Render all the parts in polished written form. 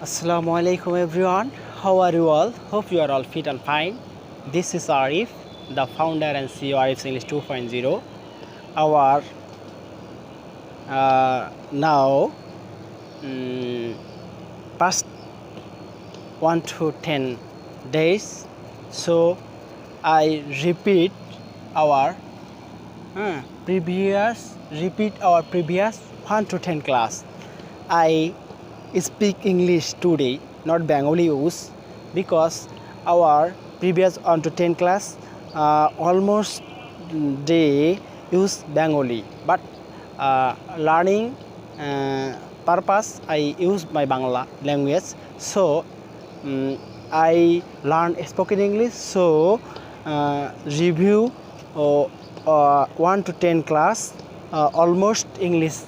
Assalamu alaikum everyone. How are you all? Hope you are all fit and fine. This is Arif, the founder and CEO Arif's English 2.0. Our now past 1 to 10 days. So I our repeat our previous 1 to 10 class. I speak English today, not Bengali use, because our previous 1 to 10 class almost they use Bengali, but learning purpose I use my Bangla language. So I learn spoken English. So review 1 to 10 class almost English.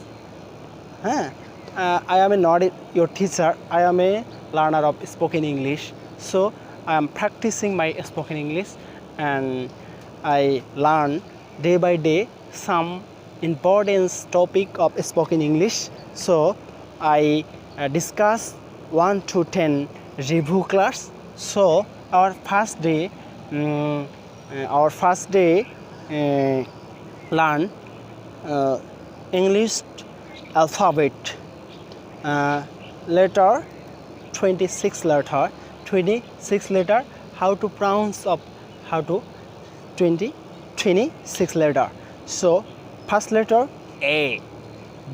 I am not your teacher. I am a learner of spoken English. So I am practicing my spoken English, and I learn day by day some important topic of spoken English. So I discuss 1 to 10 review class. So our first day learn English alphabet. Letter 26 letter how to pronounce of how to 26 letter. So first letter A,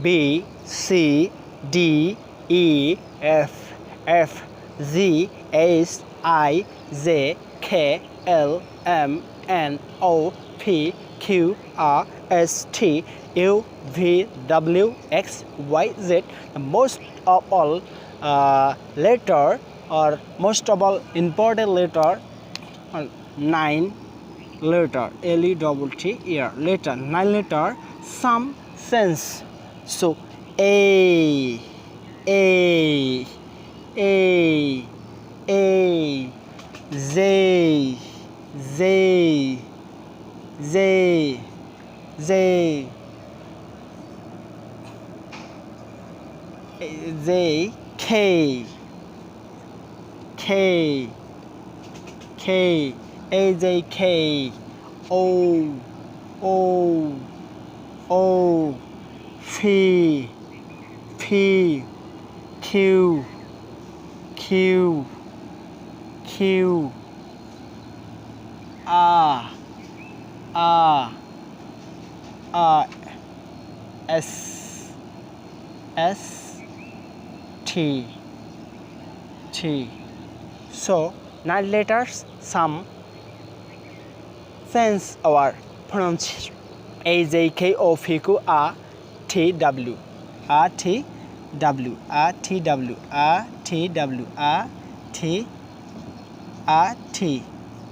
B, C, D, E, F, G, H, I, J, K, L, M, N, O, P, Q, R, S, T, U, V, W, X, Y, Z. Most of all letter or most of all important letter 9 letter letter 9 letter some sense. So A, Z, K, A, J, K, O, P, Q, R, S, T. So 9 letters some sense our pronunciation. A, J, K, O, P, Q, R, T, W,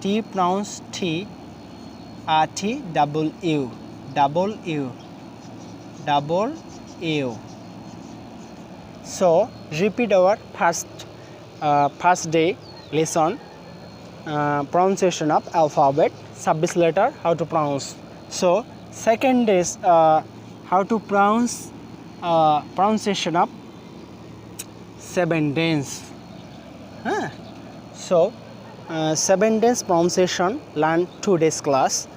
T pronounce T, R, T, double U. So repeat our first day lesson pronunciation of alphabet 26 letter how to pronounce. So second is how to pronounce pronunciation of 7 days. So 7 days pronunciation learn 2 days class.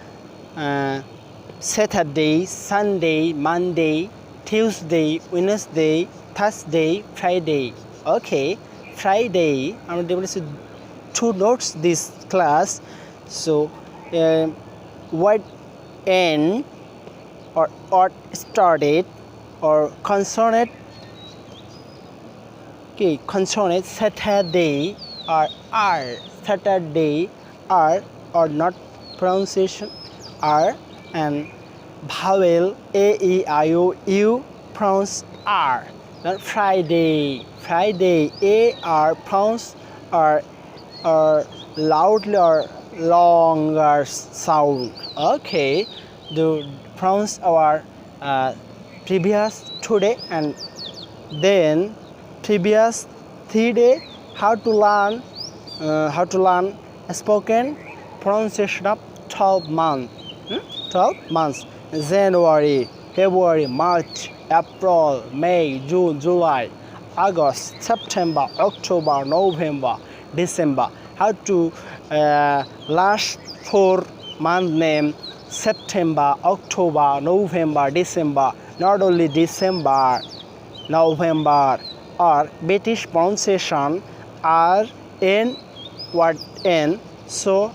Saturday, Sunday, Monday, Tuesday, Wednesday, Thursday, Friday. Okay, Friday I'm able to notes this class. So what end or started or concerned Saturday or R, Saturday R or not pronunciation R, and vowel A, E, I, O, U pronounce R. Then Friday A, R pronounce R or loudly or longer sound. Okay, to pronounce our previous 2 day and then previous 3 day how to learn spoken pronunciation of 12 months. 12 months: January, February, March, April, May, June, July, August, September, October, November, December. How to last 4 month name September, October, November, December. Not only December, November, or British pronunciation are N word N. So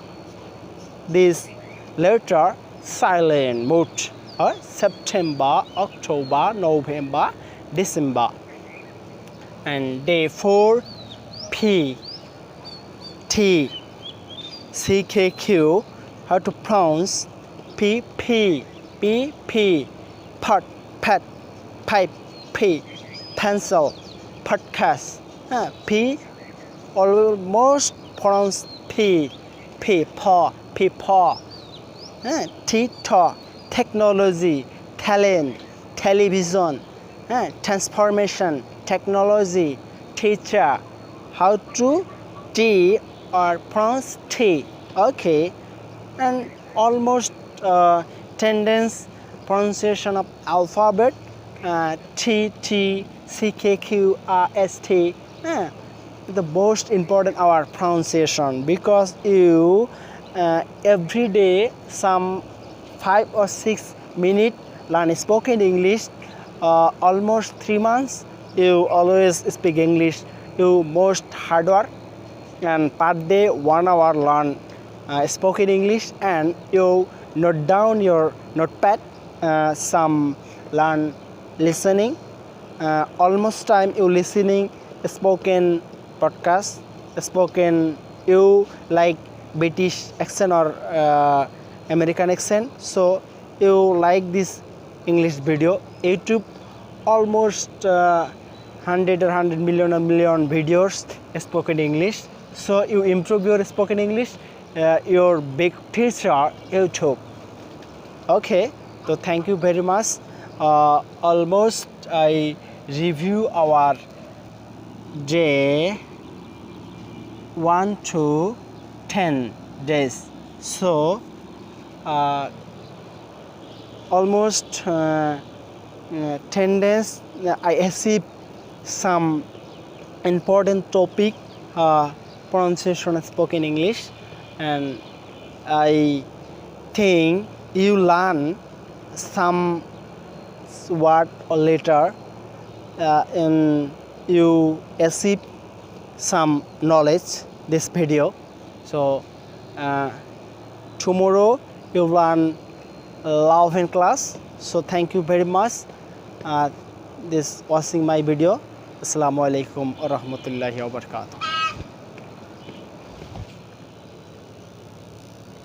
this letter silent mode or September, October, November, December. And day 4 P T C K Q. How to pronounce P P P P pot pet pipe P pencil podcast P almost pronounce P paw TikTok technology talent television transformation technology teacher. How to T or pronounce T. Okay, and almost tendency pronunciation of alphabet T T C K Q R S T. The most important our pronunciation, because you every day some 5 or 6 minutes learn spoken English. Almost 3 months you always speak English. You most hard work, and per day 1 hour learn spoken English, and you note down your notepad some learn listening. Almost time you listening spoken podcast, spoken you like British accent or American accent. So you like this English video. YouTube almost 100 or 100 million or million videos spoken English. So you improve your spoken English. Your big teacher YouTube. Okay, so thank you very much. Almost I review our day 1 to 10 days. So almost 10 days I achieve some important topic pronunciation of spoken English, and I think you learn some word or letter and you achieve some knowledge this video. So tomorrow you learn love in class. So thank you very much this watching my video. Assalamu alaikum wa rahmatullahi wa barakatuh.